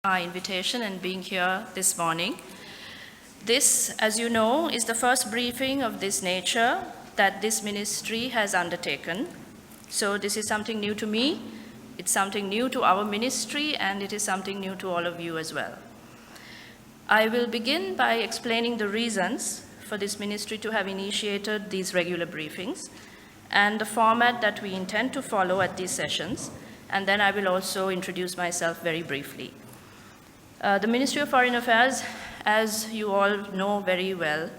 our invitation and being here this morning. This, as you know, is the first briefing of this nature that this ministry has undertaken. So this is something new to me, it's something new to our ministry, and it is something new to all of you as well. I will begin by explaining the reasons for this ministry to have initiated these regular briefings and the format that we intend to follow at these sessions, and then I will also introduce myself very briefly. The Ministry of Foreign Affairs, as you all know very well,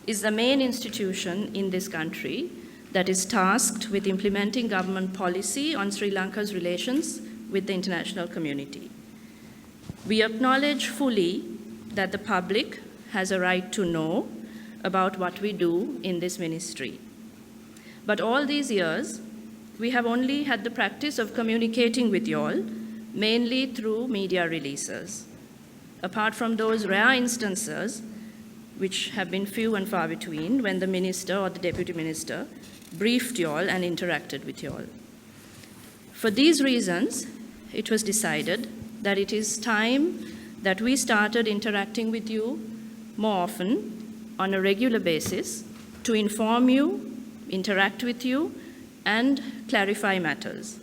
is the main institution in this country that is tasked with implementing government policy on Sri Lanka's relations with the international community. We acknowledge fully that the public has a right to know about what we do in this ministry. But all these years, we have only had the practice of communicating with you all, mainly through media releases. Apart from those rare instances, which have been few and far between, when the minister or the deputy minister briefed you all and interacted with you all. For these reasons, it was decided that it is time that we started interacting with you more often on a regular basis to inform you, interact with you, and clarify matters.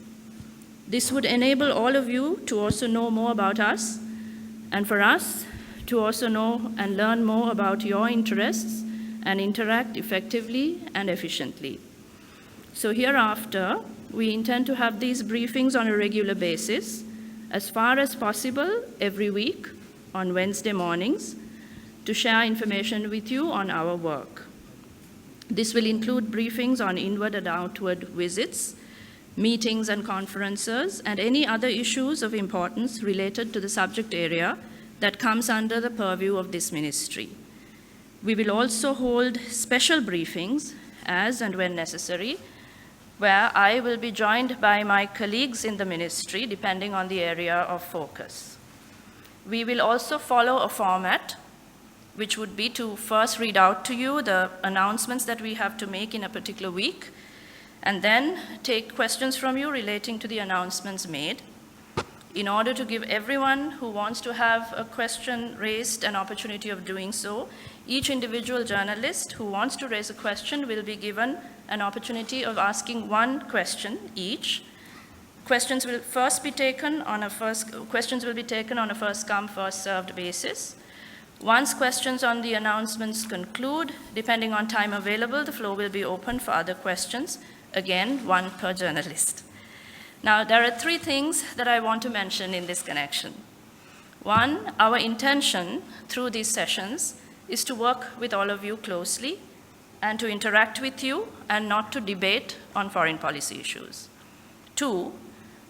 This would enable all of you to also know more about us, and for us to also know and learn more about your interests and interact effectively and efficiently. So hereafter, we intend to have these briefings on a regular basis, as far as possible every week on Wednesday mornings, to share information with you on our work. This will include briefings on inward and outward visits, meetings and conferences, and any other issues of importance related to the subject area that comes under the purview of this ministry. We will also hold special briefings as and when necessary, where I will be joined by my colleagues in the ministry, depending on the area of focus. We will also follow a format which would be to first read out to you the announcements that we have to make in a particular week, and then take questions from you relating to the announcements made. In order to give everyone who wants to have a question raised an opportunity of doing so, each individual journalist who wants to raise a question will be given an opportunity of asking one question each. Questions will be taken on a first come, first served basis. Once questions on the announcements conclude, depending on time available, the floor will be open for other questions, again, one per journalist. Now, there are three things that I want to mention in this connection. One, our intention through these sessions is to work with all of you closely and to interact with you and not to debate on foreign policy issues. Two,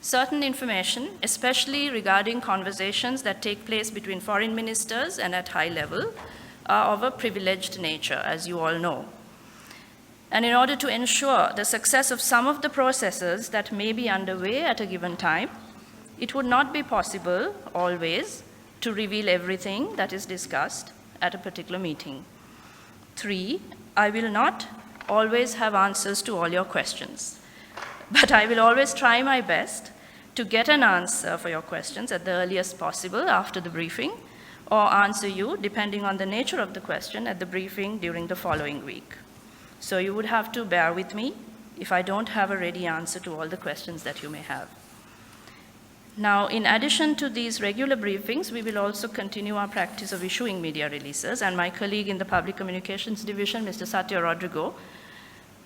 certain information, especially regarding conversations that take place between foreign ministers and at high level, are of a privileged nature, as you all know. And in order to ensure the success of some of the processes that may be underway at a given time, it would not be possible always to reveal everything that is discussed at a particular meeting. Three, I will not always have answers to all your questions, but I will always try my best to get an answer for your questions at the earliest possible after the briefing, or answer you, depending on the nature of the question, at the briefing during the following week. So you would have to bear with me if I don't have a ready answer to all the questions that you may have. Now, in addition to these regular briefings, we will also continue our practice of issuing media releases, and my colleague in the Public Communications Division, Mr. Satya Rodrigo,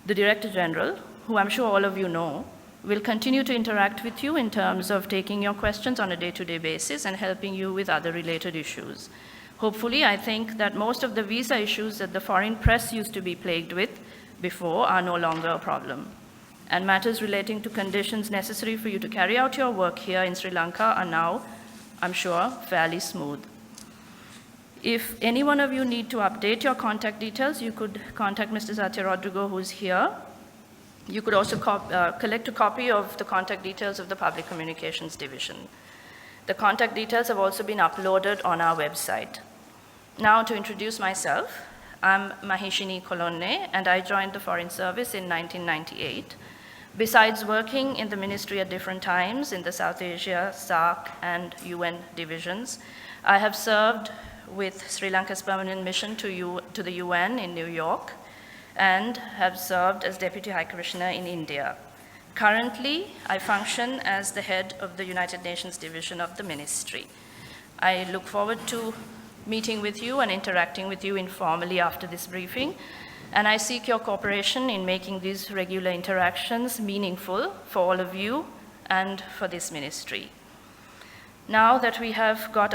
the Director General, who I'm sure all of you know, will continue to interact with you in terms of taking your questions on a day-to-day basis and helping you with other related issues. Hopefully, I think that most of the visa issues that the foreign press used to be plagued with before are no longer a problem. And matters relating to conditions necessary for you to carry out your work here in Sri Lanka are now, I'm sure, fairly smooth. If any one of you need to update your contact details, you could contact Mr. Satya Rodrigo, who's here. You could also collect a copy of the contact details of the Public Communications Division. The contact details have also been uploaded on our website. Now, to introduce myself, I'm Maheshini Kolonne, and I joined the Foreign Service in 1998. Besides working in the ministry at different times in the South Asia, SAARC, and UN divisions, I have served with Sri Lanka's permanent mission to the UN in New York and have served as Deputy High Commissioner in India. Currently, I function as the head of the United Nations division of the ministry. I look forward to meeting with you and interacting with you informally after this briefing, and I seek your cooperation in making these regular interactions meaningful for all of you and for this ministry. Now that we have got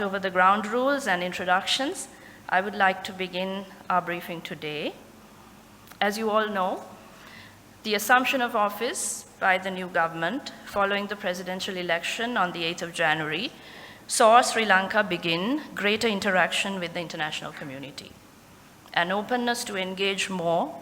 over the ground rules and introductions, I would like to begin our briefing today. As you all know, the assumption of office by the new government following the presidential election on the 8th of January saw Sri Lanka begin greater interaction with the international community. An openness to engage more,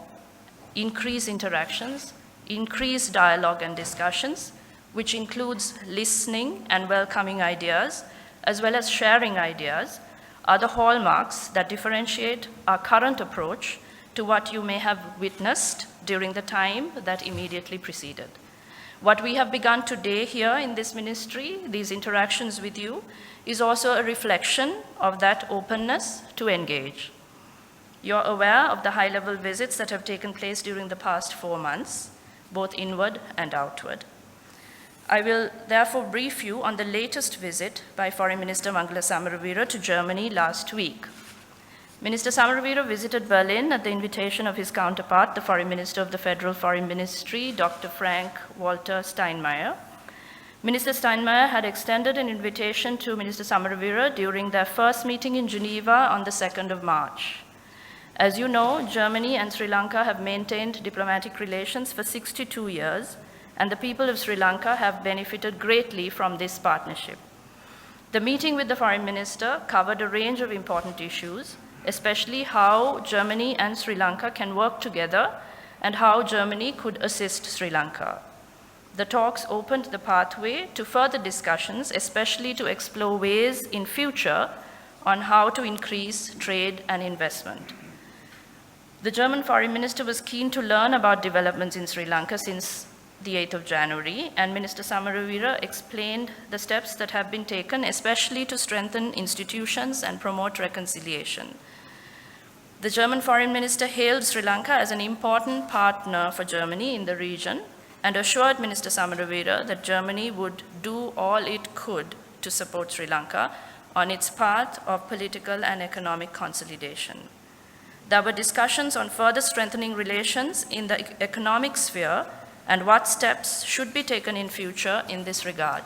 increase interactions, increase dialogue and discussions, which includes listening and welcoming ideas, as well as sharing ideas, are the hallmarks that differentiate our current approach to what you may have witnessed during the time that immediately preceded. What we have begun today here in this ministry, these interactions with you, is also a reflection of that openness to engage. You're aware of the high-level visits that have taken place during the past 4 months, both inward and outward. I will therefore brief you on the latest visit by Foreign Minister Mangala Samaravira to Germany last week. Minister Samaravira visited Berlin at the invitation of his counterpart, the Foreign Minister of the Federal Foreign Ministry, Dr. Frank-Walter Steinmeier. Minister Steinmeier had extended an invitation to Minister Samaravira during their first meeting in Geneva on the 2nd of March. As you know, Germany and Sri Lanka have maintained diplomatic relations for 62 years, and the people of Sri Lanka have benefited greatly from this partnership. The meeting with the Foreign Minister covered a range of important issues, especially how Germany and Sri Lanka can work together and how Germany could assist Sri Lanka. The talks opened the pathway to further discussions, especially to explore ways in future on how to increase trade and investment. The German Foreign Minister was keen to learn about developments in Sri Lanka since the 8th of January, and Minister Samaravira explained the steps that have been taken, especially to strengthen institutions and promote reconciliation. The German Foreign Minister hailed Sri Lanka as an important partner for Germany in the region and assured Minister Samaravira that Germany would do all it could to support Sri Lanka on its path of political and economic consolidation. There were discussions on further strengthening relations in the economic sphere and what steps should be taken in future in this regard.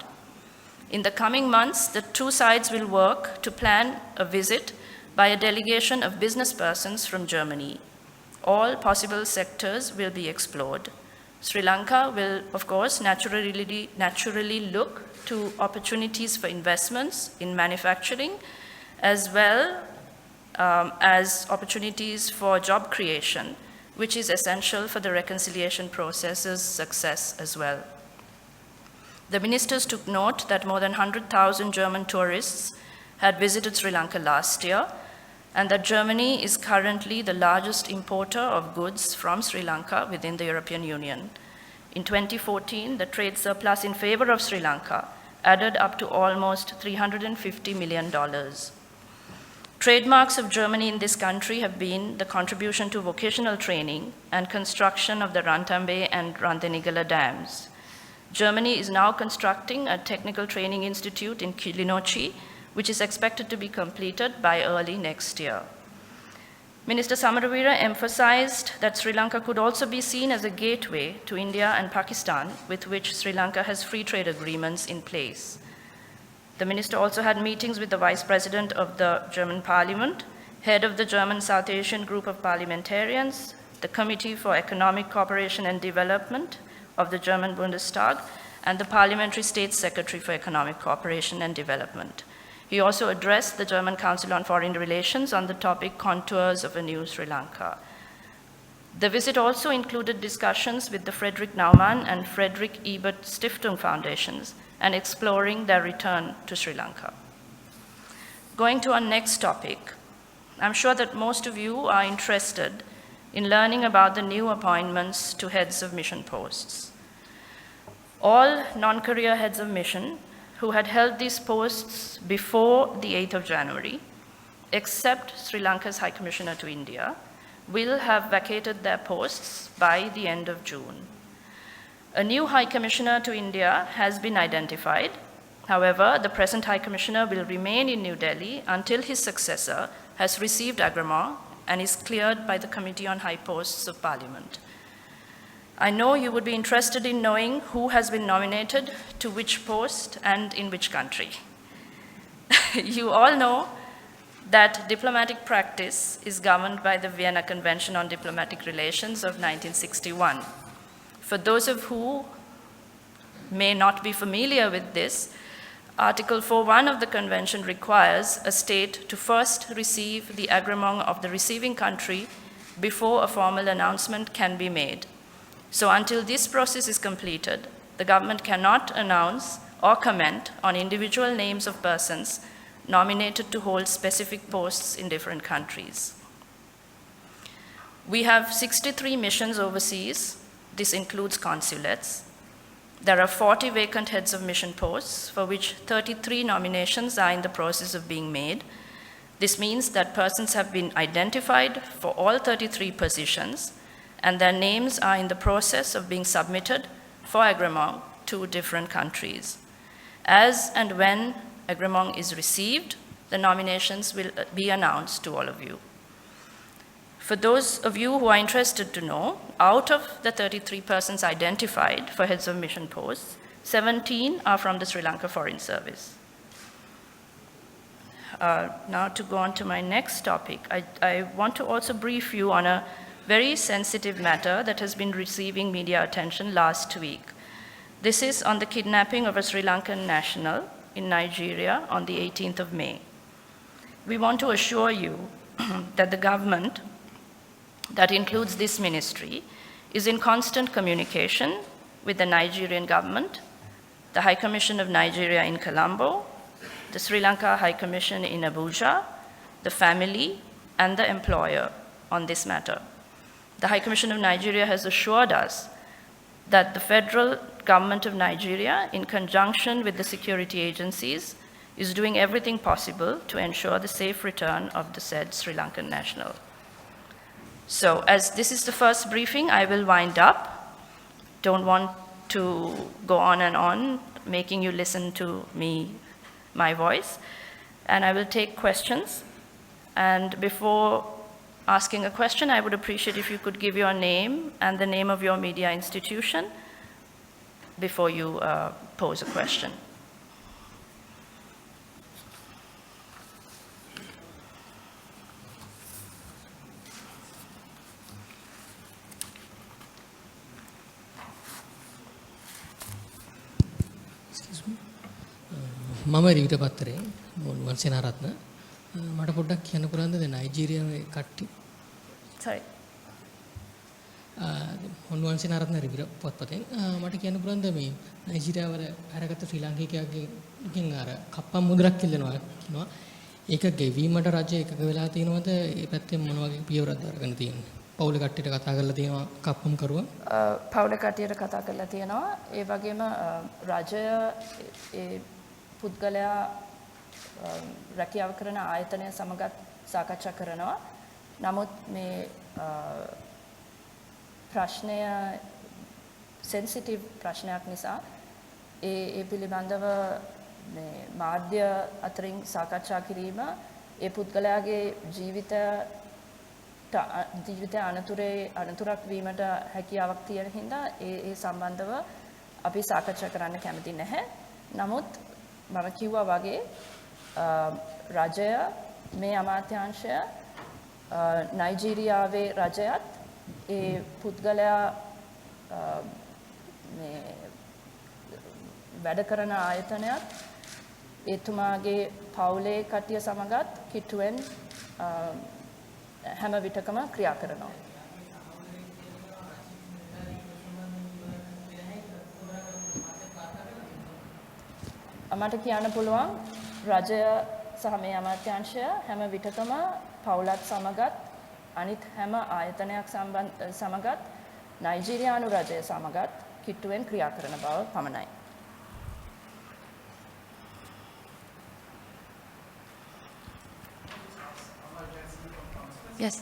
In the coming months, the two sides will work to plan a visit by a delegation of business persons from Germany. All possible sectors will be explored. Sri Lanka will, of course, naturally look to opportunities for investments in manufacturing, as well as opportunities for job creation, which is essential for the reconciliation process's success as well. The ministers took note that more than 100,000 German tourists had visited Sri Lanka last year, and that Germany is currently the largest importer of goods from Sri Lanka within the European Union. In 2014, the trade surplus in favor of Sri Lanka added up to almost $350 million. Trademarks of Germany in this country have been the contribution to vocational training and construction of the Ranthambhe and Rantenigala dams. Germany is now constructing a technical training institute in Kilinochchi, which is expected to be completed by early next year. Minister Samaravira emphasized that Sri Lanka could also be seen as a gateway to India and Pakistan, with which Sri Lanka has free trade agreements in place. The minister also had meetings with the Vice President of the German Parliament, head of the German South Asian Group of Parliamentarians, the Committee for Economic Cooperation and Development of the German Bundestag, and the Parliamentary State Secretary for Economic Cooperation and Development. He also addressed the German Council on Foreign Relations on the topic Contours of a New Sri Lanka. The visit also included discussions with the Friedrich Naumann and Friedrich Ebert Stiftung Foundations and exploring their return to Sri Lanka. Going to our next topic, I'm sure that most of you are interested in learning about the new appointments to heads of mission posts. All non-career heads of mission who had held these posts before the 8th of January, except Sri Lanka's High Commissioner to India, will have vacated their posts by the end of June. A new High Commissioner to India has been identified. However, the present High Commissioner will remain in New Delhi until his successor has received agrément and is cleared by the Committee on High Posts of Parliament. I know you would be interested in knowing who has been nominated to which post and in which country. You all know that diplomatic practice is governed by the Vienna Convention on Diplomatic Relations of 1961. For those of who may not be familiar with this, Article 4.1 of the Convention requires a state to first receive the agrément of the receiving country before a formal announcement can be made. So until this process is completed, the government cannot announce or comment on individual names of persons nominated to hold specific posts in different countries. We have 63 missions overseas. This includes consulates. There are 40 vacant heads of mission posts, for which 33 nominations are in the process of being made. This means that persons have been identified for all 33 positions, and their names are in the process of being submitted for agrément to different countries. As and when agrément is received, the nominations will be announced to all of you. For those of you who are interested to know, out of the 33 persons identified for heads of mission posts, 17 are from the Sri Lanka Foreign Service. Now to go on to my next topic, I want to also brief you on a very sensitive matter that has been receiving media attention last week. This is on the kidnapping of a Sri Lankan national in Nigeria on the 18th of May. We want to assure you that the government, that includes this ministry, is in constant communication with the Nigerian government, the High Commission of Nigeria in Colombo, the Sri Lanka High Commission in Abuja, the family, and the employer on this matter. The High Commission of Nigeria has assured us that the federal government of Nigeria, in conjunction with the security agencies, is doing everything possible to ensure the safe return of the said Sri Lankan national. So, as this is the first briefing, I will wind up. Don't want to go on and on, making you listen to me, my voice. And I will take questions. And before asking a question, I would appreciate if you could give your name and the name of your media institution before you pose a question. මම රිවිට පත්තරේ මොන්වන් සේනාරත්න මට පොඩ්ඩක් කියන්න පුළුවන්ද දැන් නයිජීරියාවේ කට්ටි Sorry. මොන්වන් Senaratne රිවිට පත්පතෙන් මට කියන්න පුළුවන්ද මේ නයිජීරියාව වල අරගත්ත ශ්‍රී ලාංකිකයෙක්ගෙන් අර කප්පම් මුද්‍රක් ඉල්ලනවා කියනවා ඒක ගෙවීමට රජය එකක වෙලා තියෙනවද ඒ පැත්තෙන් මොන වගේ පියවරක්ද අරගෙන තියෙන්නේ පවුලේ කට්ටියට කතා කරලා තියෙනවා කප්පම් කරුවා පවුලේ කට්ටියට කතා කරලා තියෙනවා ඒ වගේම රජය ඒ පුද්ගලයා රැකියාව කරන ආයතනය සමගත් සාකච්ඡා කරනවා. නමුත් මේ ප්‍රශ්නය සෙන්සිටිව් ප්‍රශ්නයක් නිසා ඒ පිළිබඳව මේ මාධ්‍ය අතරින් සාකච්ඡා කිරීම ඒ පුද්ගලයාගේ ජීවිතය අනතුරක් වීමට හැකියාවක් තියෙන හින්දා ඒ සම්බන්ධව අපි සාකච්ඡා කරන්න කැමති නැහැ. නමුත් මම කිව්වා වගේ රජය මේ අමාත්‍යාංශය නයිජීරියාවේ රජයත් ඒ පුද්ගලයා මේ වැඩ කරන ආයතනයත් එතුමාගේ පවුලේ කට්ටිය සමගත් කිට්ටුවෙන් හැම විටකම ක්‍රියා කරනවා. මට කියන්න පුළුවන් රජය සහ මේ අමාත්‍යාංශය හැම විටකම පවුලත් සමගත් අනිත් හැම ආයතනයක් සමගත් නයිජීරියානු රජය සමගත් කිට්ටුවෙන් ක්‍රියා කරන බව පමණයි. Yes.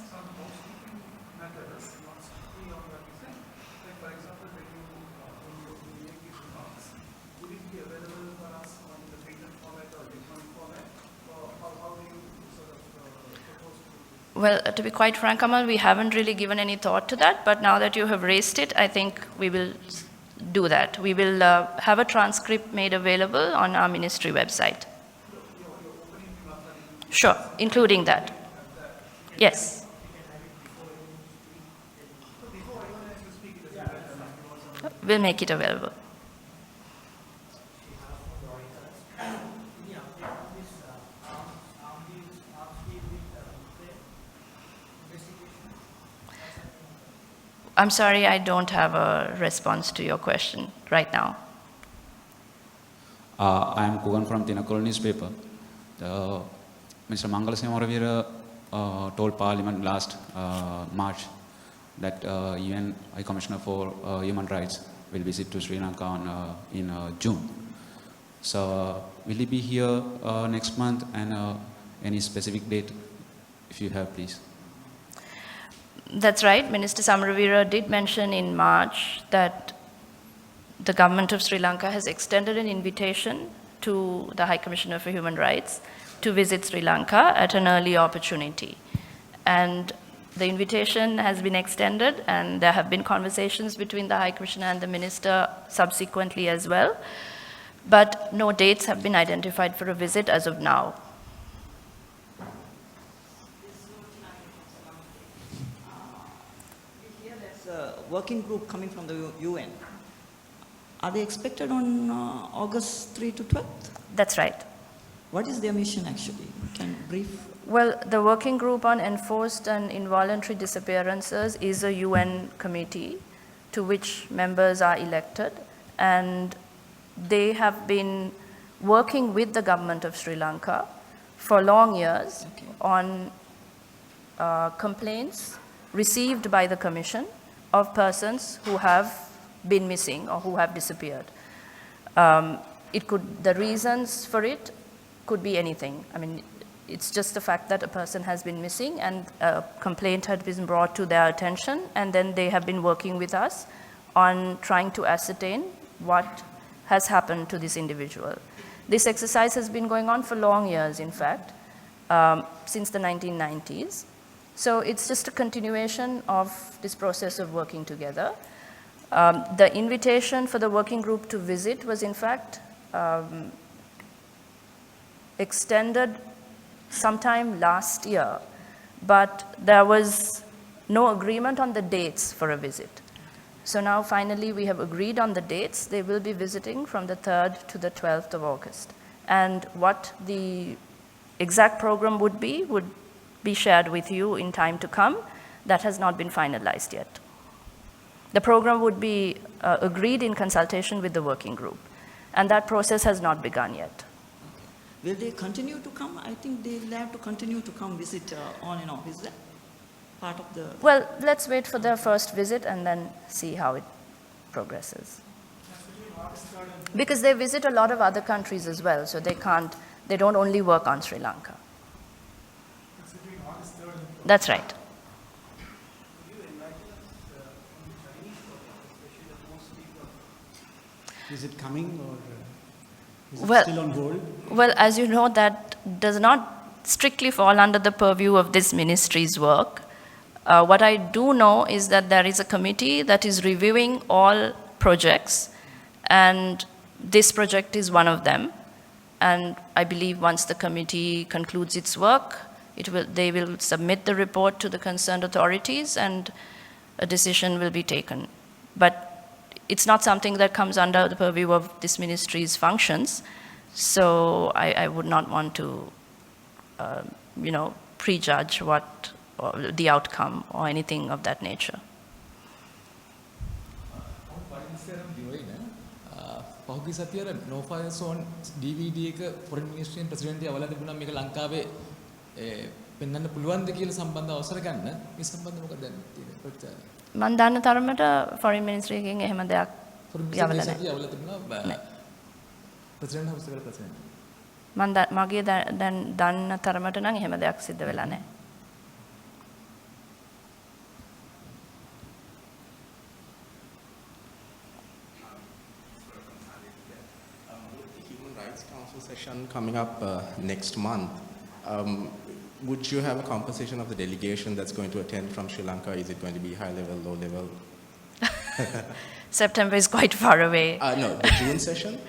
Well, to be quite frank, Kamal, we haven't really given any thought to that, but now that you have raised it, I think we will do that. We will have a transcript made available on our ministry website. Sure, including that. Yes. We'll make it available. I'm sorry, I don't have a response to your question right now. I am Kugan from Tinakol newspaper. Mr. Mangalasinghe Moravira told Parliament last March that UN High Commissioner for Human Rights will visit to Sri Lanka in June. So will he be here next month, and any specific date if you have, please? That's right. Minister Samaravira did mention in March that the government of Sri Lanka has extended an invitation to the High Commissioner for Human Rights to visit Sri Lanka at an early opportunity. And the invitation has been extended, and there have been conversations between the High Commissioner and the Minister subsequently as well. But no dates have been identified for a visit as of now. Working group coming from the UN. Are they expected on August 3 to 12th? That's right. What is their mission actually? Can you brief? Well, the Working Group on Enforced and Involuntary Disappearances is a UN committee to which members are elected, and they have been working with the government of Sri Lanka for long years on complaints received by the Commission of persons who have been missing or who have disappeared. The reasons for it could be anything. I mean, it's just the fact that a person has been missing and a complaint had been brought to their attention, and then they have been working with us on trying to ascertain what has happened to this individual. This exercise has been going on for long years, in fact, since the 1990s. So it's just a continuation of this process of working together. The invitation for the working group to visit was in fact extended sometime last year, but there was no agreement on the dates for a visit. So now finally we have agreed on the dates. They will be visiting from the 3rd to the 12th of August. And what the exact program would be shared with you in time to come. That has not been finalized yet. The program would be agreed in consultation with the working group, and that process has not begun yet. Okay. Will they continue to come? I think they'll have to continue to come visit on and off. Is that part of the... Well, let's wait for their first visit and then see how it progresses. Because they visit a lot of other countries as well, so they don't only work on Sri Lanka. That's right. Is it coming, or is it Well- still on hold? Well, as you know, that does not strictly fall under the purview of this ministry's work. What I do know is that there is a committee that is reviewing all projects, and this project is one of them. And I believe once the committee concludes its work, they will submit the report to the concerned authorities, and a decision will be taken. But it's not something that comes under the purview of this ministry's functions, so I would not want to, prejudge the outcome or anything of that nature. පහුගිය සතියේ no fire zone DVD එක foreign ministry and president අවලා තිබුණා මේක ලංකාවේ පෙන්වන්න පුළුවන්ද කියලා සම්බන්ධ අවසර ගන්න මේ සම්බන්ධ මොකක්ද දැන් තියෙන ප්‍රචාරය? මම දන්න තරමට ෆොරින් මිනිස්ට්‍රි එකෙන් එහෙම දෙයක් යවලා නැහැ. යවලා තිබුණා ප්‍රෙසිඩන්ට් හවුස් එකට ප්‍රෙසිඩන්ට්. මගේ දැන් දන්න තරමට නම් එහෙම දෙයක් සිද්ධ වෙලා නැහැ. Human Rights Council session coming up next month. Would you have a composition of the delegation that's going to attend from Sri Lanka? Is it going to be high level, low level? September is quite far away. No, the June session?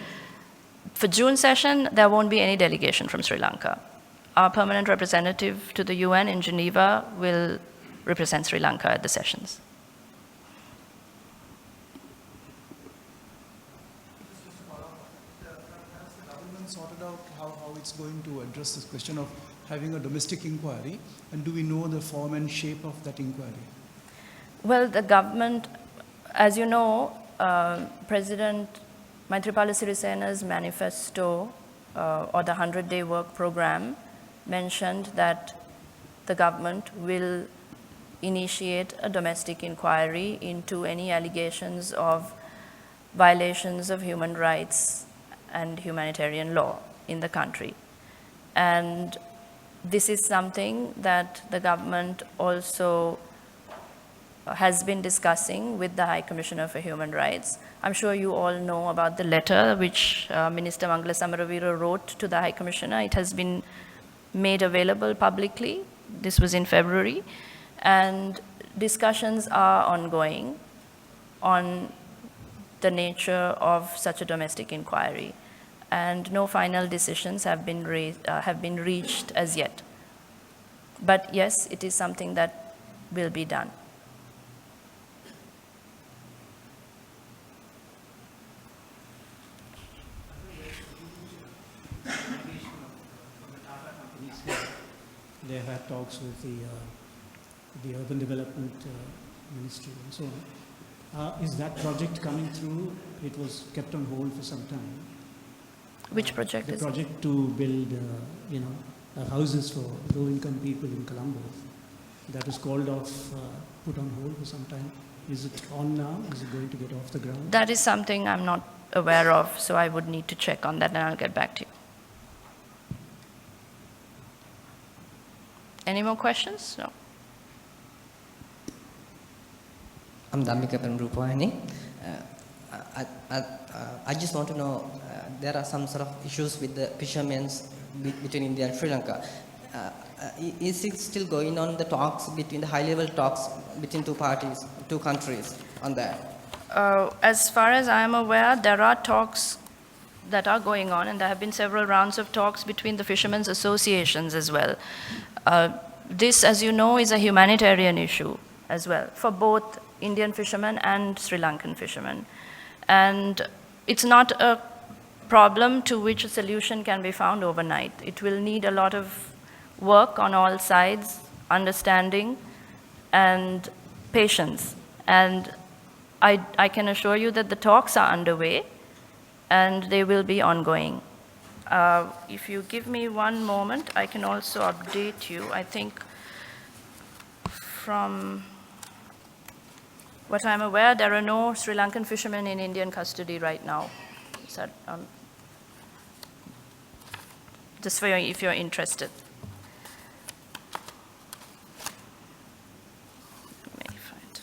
For June session, there won't be any delegation from Sri Lanka. Our permanent representative to the UN in Geneva will represent Sri Lanka at the sessions. Sorted out how it's going to address this question of having a domestic inquiry, and do we know the form and shape of that inquiry? Well, the government, as you know, President Maithripala Sirisena's manifesto or the 100-day work program mentioned that the government will initiate a domestic inquiry into any allegations of violations of human rights and humanitarian law in the country. And this is something that the government also has been discussing with the High Commissioner for Human Rights. I'm sure you all know about the letter which Minister Mangala Samaravira wrote to the High Commissioner. It has been made available publicly. This was in February. And discussions are ongoing on the nature of such a domestic inquiry. And no final decisions have been reached as yet. But yes, it is something that will be done. They have had talks with the urban development ministry and so on. Is that project coming through? It was kept on hold for some time. Which project The is project to build, houses for low-income people in Colombo. That was called off, put on hold for some time. Is it on now? Is it going to get off the ground? That is something I'm not aware of, so I would need to check on that and I'll get back to you. Any more questions? No. I'm Dhammika from Rupawahini. I just want to know, there are some sort of issues with the fishermen between India and Sri Lanka. Is it still going on, the talks between the high-level talks between two parties, two countries on that? As far as I am aware, there are talks that are going on, and there have been several rounds of talks between the fishermen's associations as well. This, as you know, is a humanitarian issue as well for both Indian fishermen and Sri Lankan fishermen. And it's not a problem to which a solution can be found overnight. It will need a lot of work on all sides, understanding and patience. And I can assure you that the talks are underway and they will be ongoing. If you give me one moment, I can also update you. I think from what I'm aware, there are no Sri Lankan fishermen in Indian custody right now. So, just for you, if you're interested. Let me find.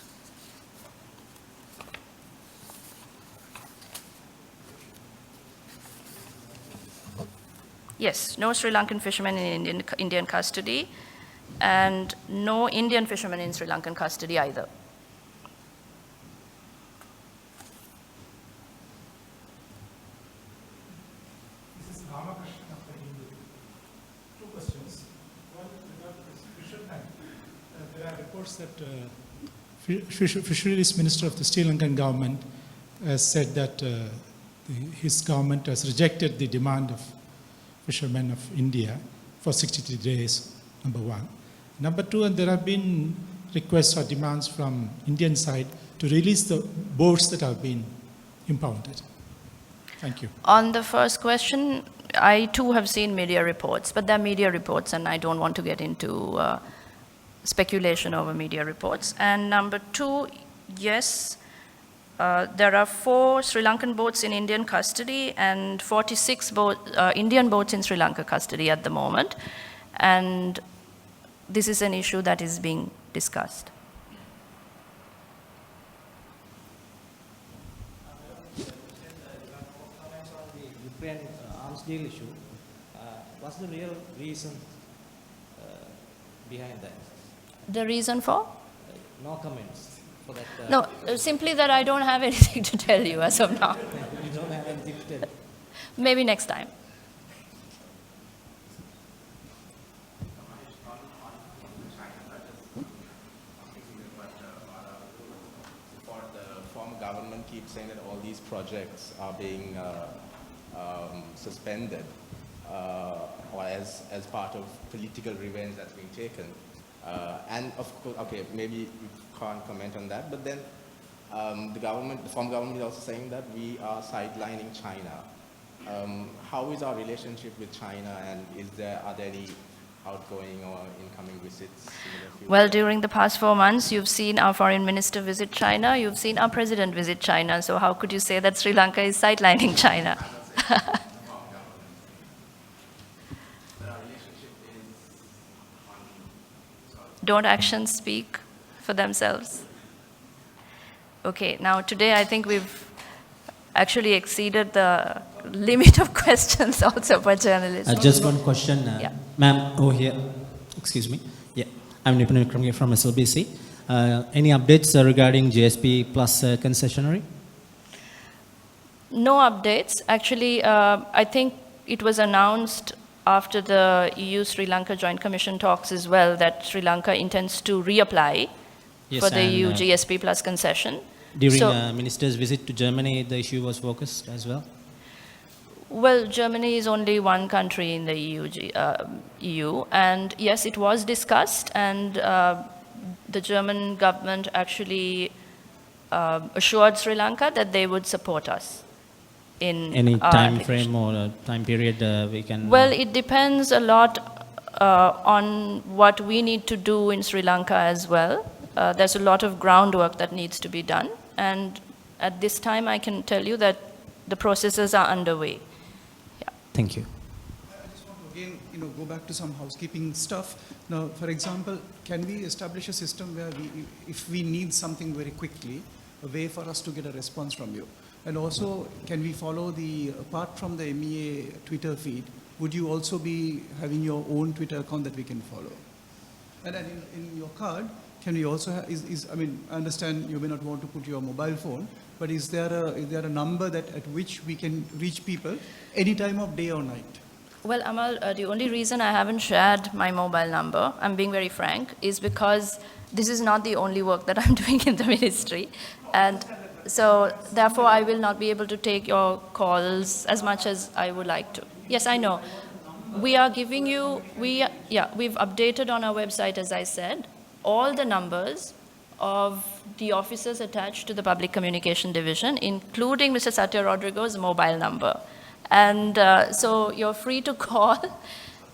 Yes, no Sri Lankan fishermen in Indian custody, and no Indian fishermen in Sri Lankan custody either. That Fisheries Minister of the Sri Lankan government has said that his government has rejected the demand of fishermen of India for 63 days, number one. Number two, and there have been requests or demands from Indian side to release the boats that have been impounded. Thank you. On the first question, I too have seen media reports, but they're media reports, and I don't want to get into speculation over media reports. And number two, yes, there are 4 Sri Lankan boats in Indian custody and 46 Indian boats in Sri Lanka custody at the moment. And this is an issue that is being discussed. Ukraine arms deal issue. What's the real reason behind that? The reason for? No comments for that. No, simply that I don't have anything to tell you as of now. You don't have anything to tell. Maybe next time. The former government keeps saying that all these projects are being suspended or as part of political revenge that's being taken. And of course, okay, maybe you can't comment on that, but then the former government is also saying that we are sidelining China. How is our relationship with China, and are there any outgoing or incoming visits in the future? Well, during the past 4 months, you've seen our foreign minister visit China, you've seen our president visit China, so how could you say that Sri Lanka is sidelining China? Don't actions speak for themselves? Okay, now today I think we've actually exceeded the limit of questions also for journalists. Just one question, Yeah. ma'am, over here. Excuse me. Yeah, I'm Nipun Vikram here from SLBC. Any updates regarding GSP plus concessionary? No updates. Actually, I think it was announced after the EU-Sri Lanka Joint Commission talks as well that Sri Lanka intends to reapply for the EU GSP plus concession. During So- minister's visit to Germany, the issue was focused as well? Well, Germany is only one country in the EU, and yes, it was discussed, and the German government actually assured Sri Lanka that they would support us in Any our time application. frame or time period we can... Well, it depends a lot on what we need to do in Sri Lanka as well. There's a lot of groundwork that needs to be done, and at this time I can tell you that the processes are underway. Thank you. I just want to again, go back to some housekeeping stuff. Now, for example, can we establish a system where if we need something very quickly, a way for us to get a response from you? And also, can we follow apart from the MEA Twitter feed, would you also be having your own Twitter account that we can follow? And then in your card, can we also have, I mean, I understand you may not want to put your mobile phone, but is there a number at which we can reach people any time of day or night? Well, Amal, the only reason I haven't shared my mobile number, I'm being very frank, is because this is not the only work that I'm doing in the ministry. And so, therefore, I will not be able to take your calls as much as I would like to. Yes, I know. We are giving you, we've updated on our website, as I said, all the numbers of the officers attached to the Public Communication Division, including Mr. Satya Rodrigo's mobile number. And so you're free to call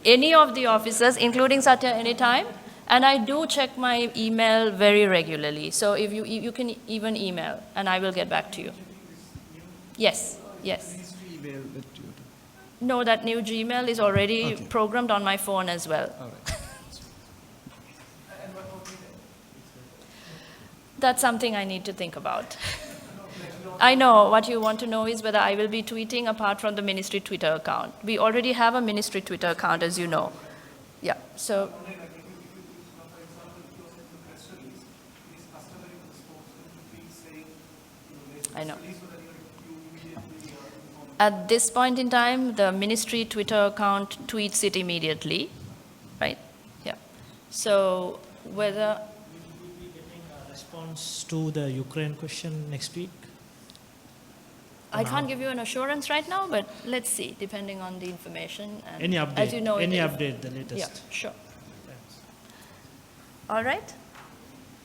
any of the officers, including Satya, anytime. And I do check my email very regularly. So if you can even email, and I will get back to you. Yes, yes. Ministry email that you do. No, that new Gmail is already programmed on my phone as well. All right. That's something I need to think about. I know what you want to know is whether I will be tweeting apart from the ministry Twitter account. We already have a ministry Twitter account, as you know. Yeah, so. I know. At this point in time, the ministry Twitter account tweets it immediately, right? Yeah. So whether... Response to the Ukraine question next week? I can't give you an assurance right now, but let's see, depending on the information. And Any update? as you know, Any update, the latest? Yeah, sure. Thanks. All right.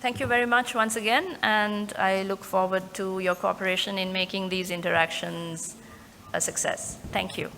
Thank you very much once again, and I look forward to your cooperation in making these interactions a success. Thank you.